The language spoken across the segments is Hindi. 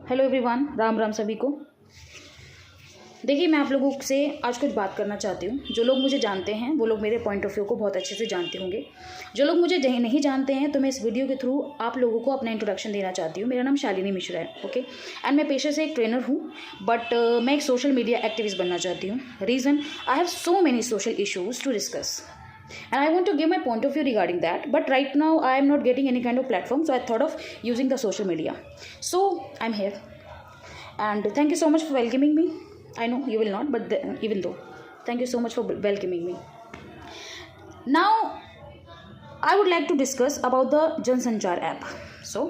हेलो एवरीवन, राम राम सभी को। देखिए, मैं आप लोगों से आज कुछ बात करना चाहती हूँ। जो लोग मुझे जानते हैं वो लोग मेरे पॉइंट ऑफ व्यू को बहुत अच्छे से जानते होंगे। जो लोग मुझे नहीं जानते हैं तो मैं इस वीडियो के थ्रू आप लोगों को अपना इंट्रोडक्शन देना चाहती हूँ। मेरा नाम शालिनी मिश्रा है, ओके। एंड मैं पेशे से एक ट्रेनर हूँ, बट मैं एक सोशल मीडिया एक्टिविस्ट बनना चाहती हूँ। Reason, I have so many social issues to discuss and I want to give my point of view regarding that, but right now I am not getting any kind of platform, so I thought of using the social media. So I'm here, and thank you so much for welcoming me. I know you will not, but even though, thank you so much for welcoming me. Now I would like to discuss about the जनसंचार ऐप. So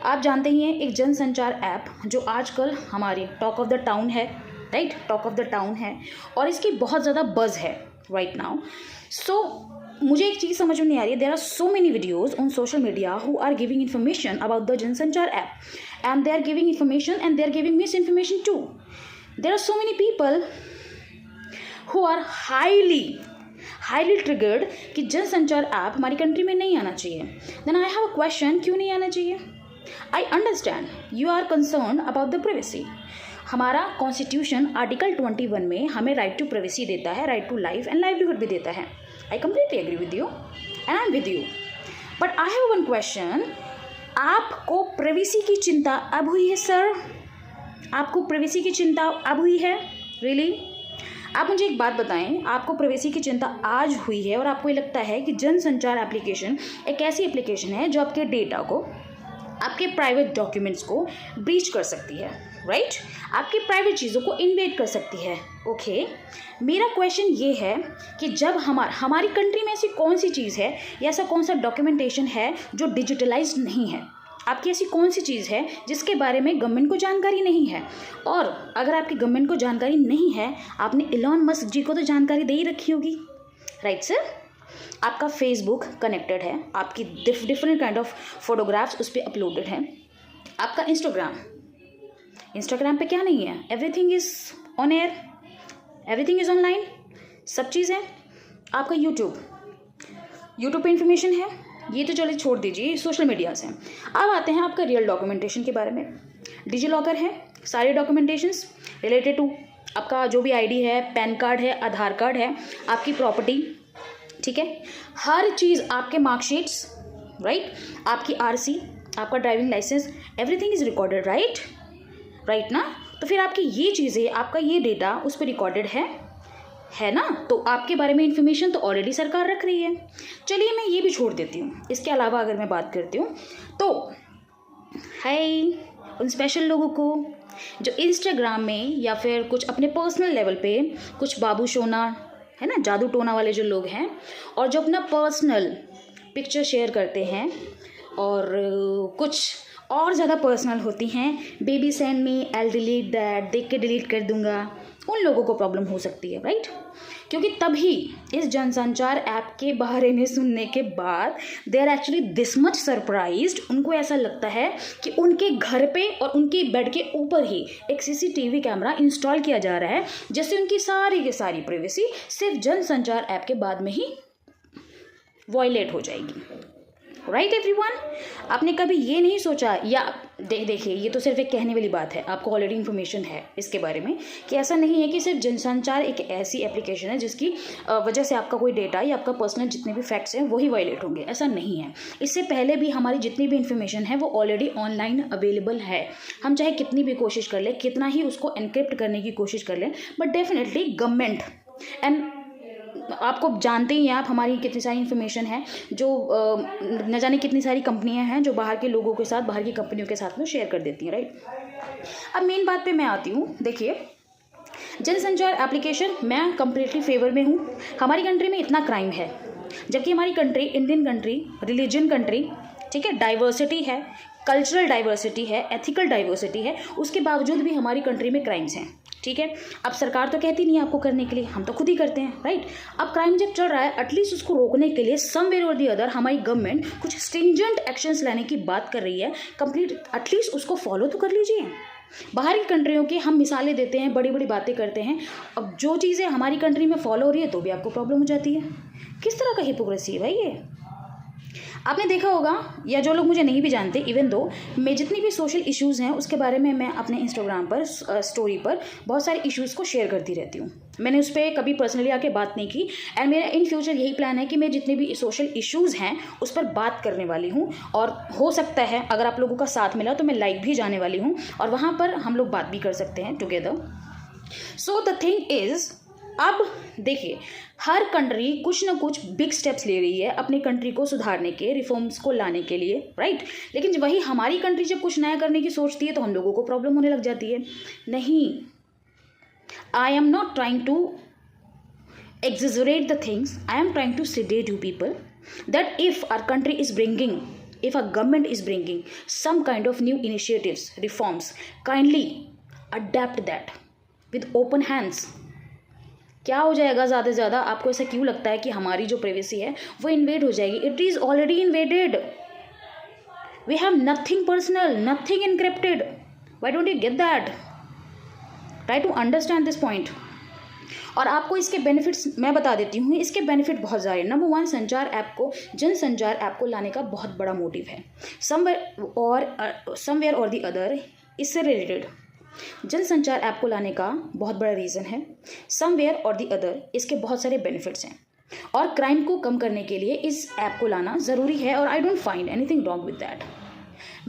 आप जानते ही हैं, एक जनसंचार ऐप जो आजकल हमारी टॉक ऑफ द टाउन है, right, talk of the town है, और इसकी बहुत ज़्यादा बज़ है right now. So मुझे एक चीज़ समझ में नहीं आ रही है. There are so many videos on social media who are giving information about the जनसंचार app, and they are giving information and they are giving misinformation too. There are so many people who are highly triggered कि जनसंचार ऐप हमारी कंट्री में नहीं आना चाहिए. Then I have a question, क्यों नहीं आना चाहिए? I understand you are concerned about the privacy. हमारा कॉन्स्टिट्यूशन आर्टिकल 21 में हमें राइट टू प्राइवेसी देता है, right to life and livelihood भी देता है. I completely agree with you and I am with you, but I have one question. आपको प्राइवेसी की चिंता अब हुई है सर? आपको प्राइवेसी की चिंता अब हुई है? रियली? आप मुझे एक बात बताएं, आपको प्राइवेसी की चिंता आज हुई है और आपको ये लगता है कि जनसंचार एप्लीकेशन एक ऐसी एप्लीकेशन है जो आपके डेटा को, आपके प्राइवेट डॉक्यूमेंट्स को ब्रीच कर सकती है, राइट? आपकी प्राइवेट चीज़ों को इन्वेड कर सकती है. ओके, मेरा क्वेश्चन ये है कि जब हमारी कंट्री में ऐसी कौन सी चीज़ है या ऐसा कौन सा डॉक्यूमेंटेशन है जो डिजिटलाइज्ड नहीं है? आपकी ऐसी कौन सी चीज़ है जिसके बारे में गवर्नमेंट को जानकारी नहीं है? और अगर आपकी गवर्नमेंट को जानकारी नहीं है, आपने एलन मस्क जी को तो जानकारी दे ही रखी होगी, राइट सर? आपका फेसबुक कनेक्टेड है, आपकी डिफरेंट काइंड ऑफ फोटोग्राफ्स उस पर अपलोडेड हैं. आपका इंस्टाग्राम पे क्या नहीं है? Everything is on air, everything is online, सब चीज़ है. आपका यूट्यूब पे इंफॉर्मेशन है. ये तो चलिए छोड़ दीजिए, सोशल मीडिया से. अब आते हैं आपका रियल डॉक्यूमेंटेशन के बारे में. डिजी लॉकर है, सारे डॉक्यूमेंटेशंस रिलेटेड टू आपका जो भी आईडी है, पैन कार्ड है, आधार कार्ड है, आपकी प्रॉपर्टी, ठीक है, हर चीज़, आपके मार्कशीट्स, राइट, आपकी आरसी, आपका driving licence, everything is recorded, right ना? तो फिर आपकी ये चीज़ें, आपका ये डेटा उस पर रिकॉर्डेड है ना? तो आपके बारे में इंफॉर्मेशन तो ऑलरेडी सरकार रख रही है. चलिए मैं ये भी छोड़ देती हूँ. इसके अलावा अगर मैं बात करती हूँ तो हाय उन स्पेशल लोगों को जो इंस्टाग्राम में या फिर कुछ अपने पर्सनल लेवल पे कुछ बाबू सोना है ना, जादू टोना वाले जो लोग हैं, और जो अपना पर्सनल पिक्चर शेयर करते हैं और कुछ और ज़्यादा पर्सनल होती हैं, baby send me, I delete that, देख के डिलीट कर दूंगा, उन लोगों को प्रॉब्लम हो सकती है, राइट? क्योंकि तभी इस जनसंचार ऐप के बारे में सुनने के बाद they are actually this much surprised. उनको ऐसा लगता है कि उनके घर पे और उनके बेड के ऊपर ही एक सीसीटीवी कैमरा इंस्टॉल किया जा रहा है, जिससे उनकी सारी की सारी प्राइवेसी सिर्फ जनसंचार ऐप के बाद में ही वॉयलेट हो जाएगी. राइट एवरीवन, आपने कभी ये नहीं सोचा, या देखिए ये तो सिर्फ एक कहने वाली बात है, आपको ऑलरेडी इन्फॉर्मेशन है इसके बारे में कि ऐसा नहीं है कि सिर्फ जनसंचार एक ऐसी एप्लीकेशन है जिसकी वजह से आपका कोई डेटा या आपका पर्सनल जितने भी फैक्ट्स हैं वही वायलेट होंगे. ऐसा नहीं है. इससे पहले भी हमारी जितनी भी इन्फॉर्मेशन है वो ऑलरेडी ऑनलाइन अवेलेबल है. हम चाहे कितनी भी कोशिश कर लें, कितना ही उसको एनक्रिप्ट करने की कोशिश कर लें, बट डेफिनेटली गवर्नमेंट एंड आपको जानते ही हैं आप, हमारी कितनी सारी इन्फॉर्मेशन है जो न जाने कितनी सारी कंपनियां हैं जो बाहर के लोगों के साथ, बाहर की कंपनियों के साथ में शेयर कर देती हैं, राइट? अब मेन बात पे मैं आती हूँ. देखिए, जनसंचार एप्लीकेशन मैं कम्प्लीटली फेवर में हूँ. हमारी कंट्री में इतना क्राइम है, जबकि हमारी country Indian country, religion country, ठीक है, डाइवर्सिटी है, कल्चरल डाइवर्सिटी है, एथिकल डाइवर्सिटी है, उसके बावजूद भी हमारी कंट्री में क्राइम्स हैं, ठीक है. अब सरकार तो कहती नहीं है आपको करने के लिए, हम तो खुद ही करते हैं, राइट? अब क्राइम जब चल रहा है, एटलीस्ट उसको रोकने के लिए समवेयर और दी अदर हमारी गवर्नमेंट कुछ स्ट्रिंजेंट एक्शंस लेने की बात कर रही है. कंप्लीट एटलीस्ट उसको फॉलो तो कर लीजिए. बाहर की कंट्रियों की हम मिसालें देते हैं, बड़ी बड़ी बातें करते हैं, अब जो चीज़ें हमारी कंट्री में फॉलो हो रही है तो भी आपको प्रॉब्लम हो जाती है. किस तरह का हिपोक्रेसी है भाई ये? आपने देखा होगा, या जो लोग मुझे नहीं भी जानते, इवन दो मैं जितनी भी सोशल इश्यूज़ हैं उसके बारे में मैं अपने इंस्टाग्राम पर स्टोरी पर बहुत सारे इश्यूज़ को शेयर करती रहती हूँ। मैंने उस पर कभी पर्सनली आके बात नहीं की, एंड मेरा इन फ्यूचर यही प्लान है कि मैं जितने भी सोशल इश्यूज़ हैं उस पर बात करने वाली हूँ, और हो सकता है अगर आप लोगों का साथ मिला तो मैं लाइव भी जाने वाली हूँ और वहाँ पर हम लोग बात भी कर सकते हैं together. So the thing is, अब देखिए, हर कंट्री कुछ ना कुछ बिग स्टेप्स ले रही है अपनी कंट्री को सुधारने के, रिफॉर्म्स को लाने के लिए, राइट। लेकिन वही हमारी कंट्री जब कुछ नया करने की सोचती है तो हम लोगों को प्रॉब्लम होने लग जाती है। नहीं, I am not trying to exaggerate the things. I am trying to sedate you people that if our country is bringing, if our government is bringing some kind of new initiatives, reforms, kindly adapt that with open hands. क्या हो जाएगा ज़्यादा से ज़्यादा, आपको ऐसा क्यों लगता है कि हमारी जो प्राइवेसी है वो इन्वेड हो जाएगी? It is already invaded. We have nothing personal, nothing encrypted. Why don't you get that? Try to understand this point. और आपको इसके बेनिफिट्स मैं बता देती हूँ. इसके बेनिफिट बहुत सारे. नंबर 1, संचार ऐप को, जनसंचार ऐप को लाने का बहुत बड़ा मोटिव है. समवेयर और द अदर इससे रिलेटेड जनसंचार ऐप को लाने का बहुत बड़ा रीज़न है. समवेयर और द अदर इसके बहुत सारे बेनिफिट्स हैं, और क्राइम को कम करने के लिए इस ऐप को लाना ज़रूरी है, और I don't find anything wrong with that.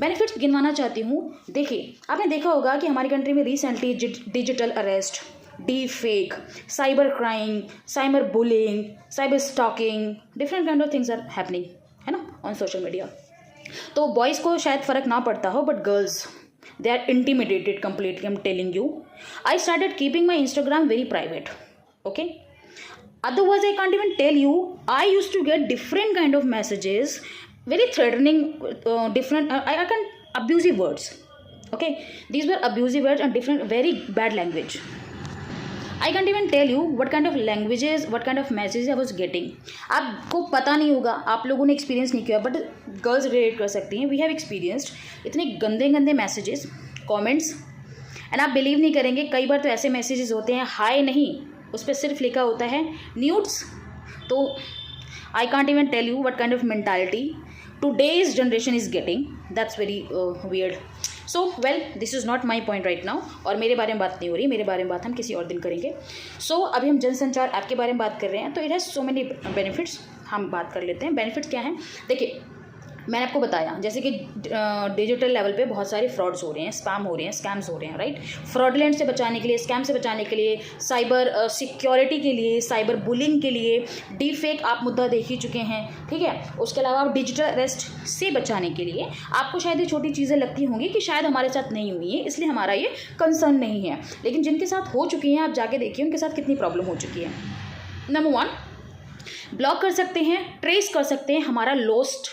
Benefits गिनवाना चाहती हूँ. देखिए, आपने देखा होगा कि हमारी कंट्री में recently digital arrest, deepfake, cyber crime, cyber bullying, cyber stalking, different kind of things are happening, है ना, ऑन सोशल मीडिया. तो बॉयज़ को शायद फ़र्क ना पड़ता हो, but girls, they are intimidated completely. I'm telling you, I started keeping my Instagram very private, okay? Otherwise I can't even tell you, I used to get different kind of messages, very threatening, different I can abusive words, okay? These were abusive words and different, very bad language. I can't even tell you what kind of languages, what kind of messages I was getting. आपको पता नहीं होगा, आप लोगों ने एक्सपीरियंस नहीं किया, बट गर्ल्स रिलेट कर सकती हैं. वी हैव एक्सपीरियंस्ड इतने गंदे गंदे मैसेजेस, कमेंट्स, एंड आप बिलीव नहीं करेंगे, कई बार तो ऐसे मैसेजेस होते हैं, हाय नहीं, उस पर सिर्फ लिखा होता है न्यूड्स. तो I can't even tell you what kind of mentality today's generation is getting. That's very weird. So well, this is not my point right now, और मेरे बारे में बात नहीं हो रही. मेरे बारे में बात हम किसी और दिन करेंगे. सो अभी हम जनसंचार ऐप के बारे में बात कर रहे हैं. तो it has so many benefits. हम बात कर लेते हैं बेनिफिट्स क्या हैं. देखिए, मैंने आपको बताया जैसे कि डिजिटल लेवल पे बहुत सारे फ्रॉड्स हो रहे हैं, स्पैम हो रहे हैं, स्कैम्स हो रहे हैं, राइट. फ्रॉडलेंट से बचाने के लिए, स्कैम से बचाने के लिए, साइबर सिक्योरिटी के लिए, साइबर बुलिंग के लिए, डी फेक आप मुद्दा देख ही चुके हैं, ठीक है. उसके अलावा आप डिजिटल अरेस्ट से बचाने के लिए, आपको शायद ये छोटी चीज़ें लगती होंगी कि शायद हमारे साथ नहीं हुई है, इसलिए हमारा ये कंसर्न नहीं है. लेकिन जिनके साथ हो चुकी हैं, आप जाके देखिए उनके साथ कितनी प्रॉब्लम हो चुकी है. नंबर 1, ब्लॉक कर सकते हैं, ट्रेस कर सकते हैं हमारा लॉस्ट.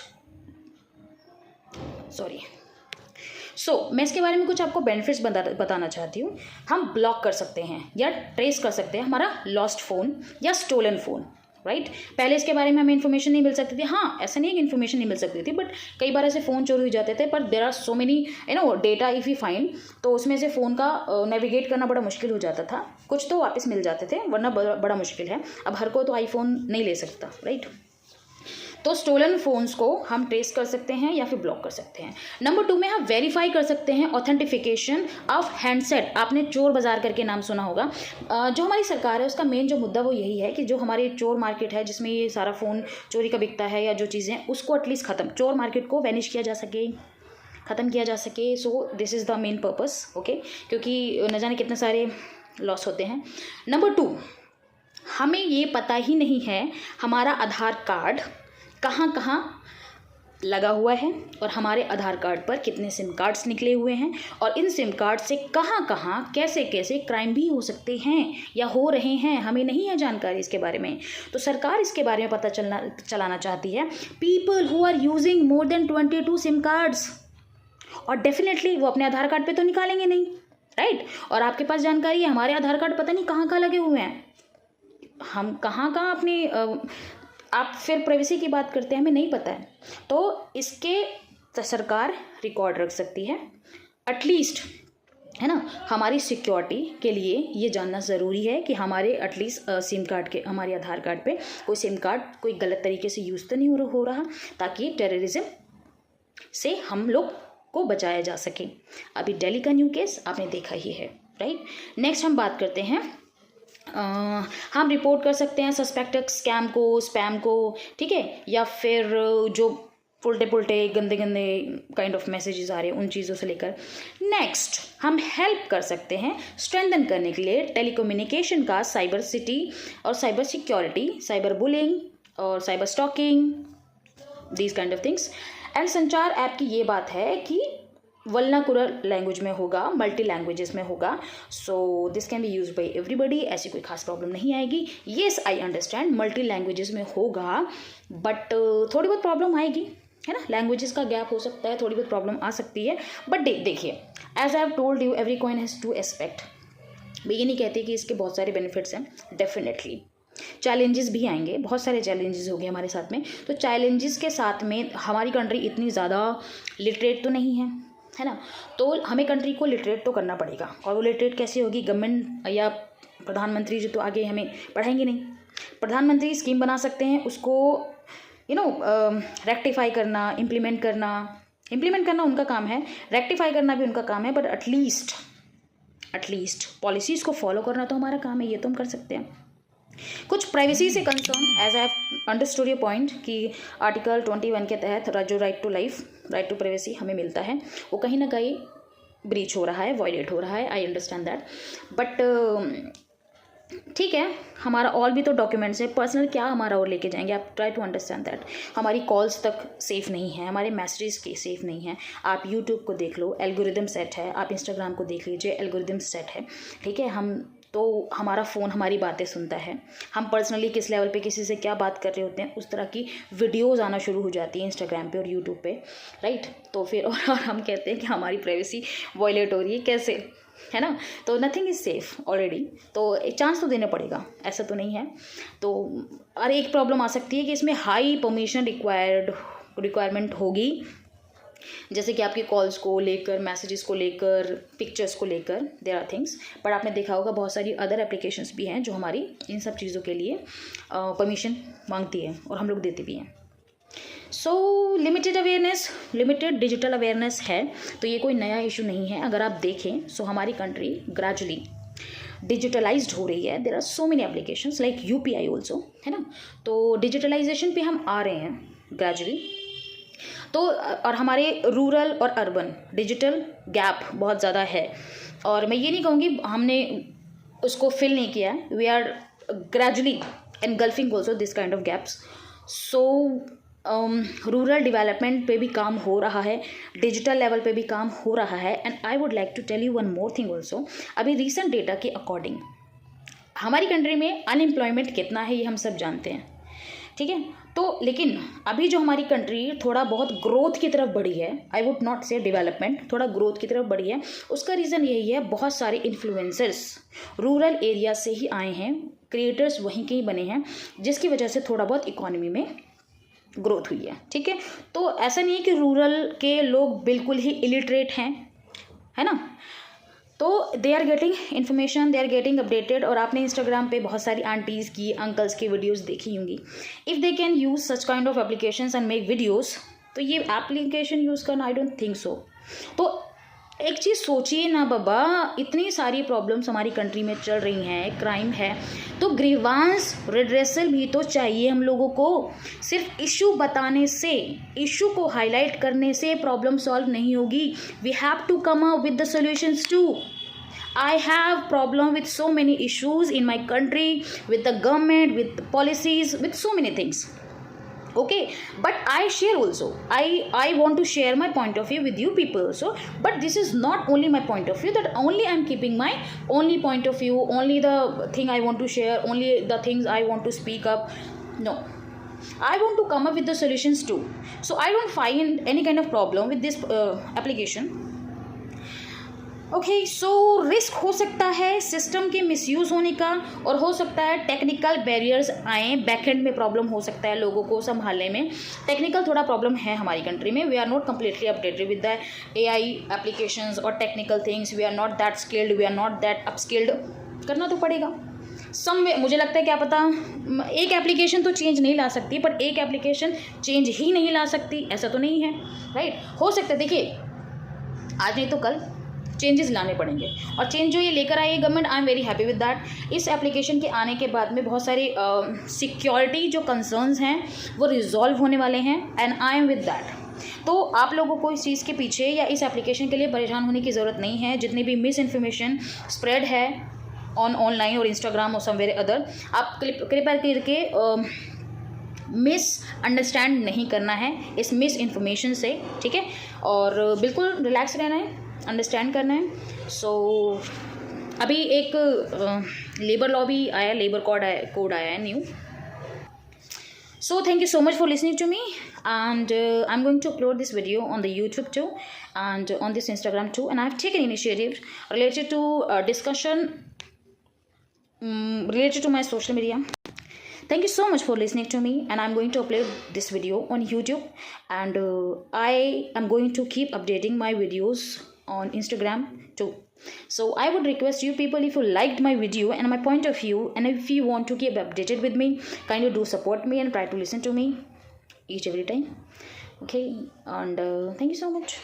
मैं इसके बारे में कुछ आपको बेनिफिट्स बताना चाहती हूँ. हम ब्लॉक कर सकते हैं या ट्रेस कर सकते हैं हमारा लॉस्ट फ़ोन या स्टोलन फ़ोन, राइट. पहले इसके बारे में हमें इन्फॉर्मेशन नहीं मिल सकती थी. हाँ, ऐसा नहीं है कि इन्फॉर्मेशन नहीं मिल सकती थी, बट कई बार ऐसे फ़ोन चोरी हो जाते थे. पर there are so many data if you find, तो उसमें से फ़ोन का नेविगेट करना बड़ा मुश्किल हो जाता था. कुछ तो वापस मिल जाते थे, वरना बड़ा मुश्किल है. अब हर कोई तो आईफोन नहीं ले सकता, राइट. तो स्टोलन फ़ोन्स को हम ट्रेस कर सकते हैं या फिर ब्लॉक कर सकते हैं. नंबर 2 में हम वेरीफाई कर सकते हैं ऑथेंटिफिकेशन ऑफ हैंडसेट. आपने चोर बाज़ार करके नाम सुना होगा. जो हमारी सरकार है उसका मेन जो मुद्दा वो यही है कि जो हमारी चोर मार्केट है जिसमें ये सारा फ़ोन चोरी का बिकता है या जो चीज़ें, उसको एटलीस्ट ख़त्म, चोर मार्केट को वैनिश किया जा सके, ख़त्म किया जा सके. So this is the main purpose, okay, क्योंकि न जाने कितने सारे लॉस होते हैं. नंबर 2, हमें ये पता ही नहीं है हमारा आधार कार्ड कहाँ कहाँ लगा हुआ है और हमारे आधार कार्ड पर कितने सिम कार्ड्स निकले हुए हैं, और इन सिम कार्ड से कहाँ कहाँ कैसे कैसे क्राइम भी हो सकते हैं या हो रहे हैं. हमें नहीं है जानकारी इसके बारे में. तो सरकार इसके बारे में पता चलाना चाहती है. People who are using more than 22 SIM cards, और डेफिनेटली वो अपने आधार कार्ड पे तो निकालेंगे नहीं, राइट. और आपके पास जानकारी है हमारे आधार कार्ड पता नहीं कहाँ कहाँ लगे हुए हैं, हम कहाँ कहाँ अपने आप फिर प्राइवेसी की बात करते हैं, हमें नहीं पता है. तो इसके सरकार रिकॉर्ड रख सकती है. एटलीस्ट है ना। हमारी सिक्योरिटी के लिए ये जानना ज़रूरी है कि हमारे एटलीस्ट सिम कार्ड के, हमारे आधार कार्ड पे कोई सिम कार्ड कोई गलत तरीके से यूज़ तो नहीं हो रहा, ताकि टेररिज्म से हम लोग को बचाया जा सके। अभी दिल्ली का न्यू केस आपने देखा ही है, राइट। नेक्स्ट हम बात करते हैं, हम रिपोर्ट कर सकते हैं सस्पेक्टेड स्कैम को, स्पैम को, ठीक है, या फिर जो उल्टे गंदे काइंड ऑफ मैसेजेस आ रहे हैं उन चीज़ों से लेकर। नेक्स्ट हम हेल्प कर सकते हैं स्ट्रेंथन करने के लिए टेलीकम्युनिकेशन का, साइबर सिटी और साइबर सिक्योरिटी, साइबर बुलिंग और cyber stalking, these kind of things. And संचार ऐप की ये बात है कि वर्नाकुलर लैंग्वेज में होगा, मल्टी लैंग्वेजेस में होगा, so this can be use by everybody, ऐसी कोई खास प्रॉब्लम नहीं आएगी। Yes I understand multi languages में होगा, बट थोड़ी बहुत प्रॉब्लम आएगी, है ना। लैंग्वेजेस का गैप हो सकता है, थोड़ी बहुत प्रॉब्लम आ सकती है, बट देखिए as I have told you every coin has two aspect. मैं ये नहीं कहती कि इसके बहुत सारे बेनिफिट्स हैं, डेफिनेटली चैलेंजेस भी आएंगे, बहुत सारे चैलेंजेस होंगे हमारे साथ में। तो चैलेंजेस के साथ में हमारी कंट्री इतनी ज़्यादा लिटरेट तो नहीं है ना, तो हमें कंट्री को लिटरेट तो करना पड़ेगा। और वो लिटरेट कैसे होगी, गवर्नमेंट या प्रधानमंत्री जो तो आगे हमें पढ़ाएंगे नहीं। प्रधानमंत्री स्कीम बना सकते हैं, उसको रेक्टिफाई करना, इम्प्लीमेंट करना उनका काम है, रेक्टिफाई करना भी उनका काम है, बट एटलीस्ट पॉलिसीज़ को फॉलो करना तो हमारा काम है, ये तो हम कर सकते हैं। कुछ प्राइवेसी से concern, as I have understood your point, कि आर्टिकल 21 के तहत जो right to life, right to privacy हमें मिलता है, वो कहीं ना कहीं ब्रीच हो रहा है, वायलेट हो रहा है, आई अंडरस्टैंड दैट। बट ठीक है, हमारा और भी तो डॉक्यूमेंट्स है, पर्सनल क्या हमारा और लेके जाएंगे, आप ट्राई टू अंडरस्टैंड दैट। हमारी कॉल्स तक सेफ़ नहीं है, हमारे मैसेजेस के सेफ़ नहीं है। आप यूट्यूब को देख लो, एल्गोरिदम सेट है, आप इंस्टाग्राम को देख लीजिए, एल्गोरिदम सेट है, ठीक है। हमारा फ़ोन हमारी बातें सुनता है, हम पर्सनली किस लेवल पे किसी से क्या बात कर रहे होते हैं, उस तरह की वीडियोज़ आना शुरू हो जाती हैं इंस्टाग्राम पे और यूट्यूब पे, राइट। तो फिर और हम कहते हैं कि हमारी प्राइवेसी वायलेट हो रही है, कैसे, है ना। तो नथिंग इज़ सेफ़ ऑलरेडी, तो एक चांस तो देना पड़ेगा, ऐसा तो नहीं है। तो और एक प्रॉब्लम आ सकती है कि इसमें हाई परमिशन रिक्वायरमेंट होगी, जैसे कि आपकी कॉल्स को लेकर, मैसेजेस को लेकर, पिक्चर्स को लेकर, देयर आर थिंग्स। बट आपने देखा होगा बहुत सारी अदर एप्लीकेशंस भी हैं जो हमारी इन सब चीज़ों के लिए परमिशन मांगती है और हम लोग देते भी हैं। सो लिमिटेड डिजिटल अवेयरनेस है, तो ये कोई नया इशू नहीं है। अगर आप देखें सो हमारी कंट्री ग्रेजुअली डिजिटलाइज्ड हो रही है। There are so many applications like UPI also, है ना। तो डिजिटलाइजेशन पे हम आ रहे हैं ग्रेजुअली। तो और हमारे रूरल और अर्बन डिजिटल गैप बहुत ज़्यादा है, और मैं ये नहीं कहूँगी हमने उसको फिल नहीं किया है, we are gradually engulfing also this kind of gaps. So rural development पे भी काम हो रहा है, डिजिटल लेवल पे भी काम हो रहा है। And I would like to tell you one more thing also. अभी रिसेंट डेटा के अकॉर्डिंग हमारी कंट्री में अनएम्प्लॉयमेंट कितना है ये हम सब जानते हैं, ठीक है। तो लेकिन अभी जो हमारी कंट्री थोड़ा बहुत ग्रोथ की तरफ बढ़ी है, आई वुड नॉट से डेवलपमेंट, थोड़ा ग्रोथ की तरफ बढ़ी है, उसका रीज़न यही है, बहुत सारे इन्फ्लुएंसर्स रूरल एरिया से ही आए हैं, क्रिएटर्स वहीं के ही बने हैं, जिसकी वजह से थोड़ा बहुत इकोनॉमी में ग्रोथ हुई है, ठीक है। तो ऐसा नहीं है कि रूरल के लोग बिल्कुल ही इलिटरेट हैं, है ना। तो they are getting information, they are getting updated. और आपने इंस्टाग्राम पे बहुत सारी आंटीज़ की, अंकल्स की वीडियोस देखी होंगी। If they can use such kind of applications and make videos, तो ये एप्लीकेशन यूज़ करना आई डोंट थिंक सो। तो एक चीज़ सोचिए ना बाबा, इतनी सारी प्रॉब्लम्स हमारी कंट्री में चल रही हैं, क्राइम है, तो ग्रीवांस रिड्रेसल भी तो चाहिए हम लोगों को। सिर्फ इशू बताने से, इशू को हाईलाइट करने से प्रॉब्लम सॉल्व नहीं होगी। We have to come up with the solutions too. I have problem with so many issues in my country, with the government, with the policies, with so many things. Okay, but I share also. I want to share my point of view with you people also. But this is not only my point of view, that only I'm keeping my only point of view, only the thing I want to share, only the things I want to speak up. No, I want to come up with the solutions too. So I don't find any kind of problem with this application. Okay, so risk हो सकता है सिस्टम के मिसयूज़ होने का, और हो सकता है टेक्निकल बैरियर्स आएँ, बैकएंड में प्रॉब्लम हो सकता है लोगों को संभालने में। टेक्निकल थोड़ा प्रॉब्लम है हमारी कंट्री में, we are not completely updated with the AI applications और technical things, we are not that skilled, we are not that upskilled. करना तो पड़ेगा सम वे। मुझे लगता है क्या पता एक एप्लीकेशन तो चेंज नहीं ला सकती, पर एक एप्लीकेशन चेंज ही नहीं ला सकती ऐसा तो नहीं है, राइट। हो सकता है, देखिए आज नहीं तो कल चेंजेस लाने पड़ेंगे, और चेंज जो ये लेकर आई है government, I am very happy with that. इस एप्लीकेशन के आने के बाद में बहुत सारे सिक्योरिटी जो कंसर्न्स हैं वो रिजॉल्व होने वाले हैं, and I am with that. तो आप लोगों को इस चीज़ के पीछे या इस एप्लीकेशन के लिए परेशान होने की ज़रूरत नहीं है। जितनी भी मिस इन्फॉर्मेशन स्प्रेड है ऑनलाइन और इंस्टाग्राम और समवेयर अदर, आप कृपया करके मिस अंडरस्टैंड नहीं करना है इस मिस इन्फॉर्मेशन से, ठीक है। और बिल्कुल रिलैक्स रहना है, अंडरस्टैंड करना है। सो अभी एक लेबर लॉ भी आया, लेबर कोड आया है new. So thank you so much for listening to me, and I'm going to upload this video on the YouTube too, and on this Instagram too, and I've taken initiative related to discussion related to my social media. Thank you so much for listening to me, and I'm going to upload this video on YouTube, and I am going to keep updating my videos on Instagram too. So I would request you people, if you liked my video and my point of view, and if you want to keep updated with me, kindly do support me and try to listen to me each every time, okay. And thank you so much.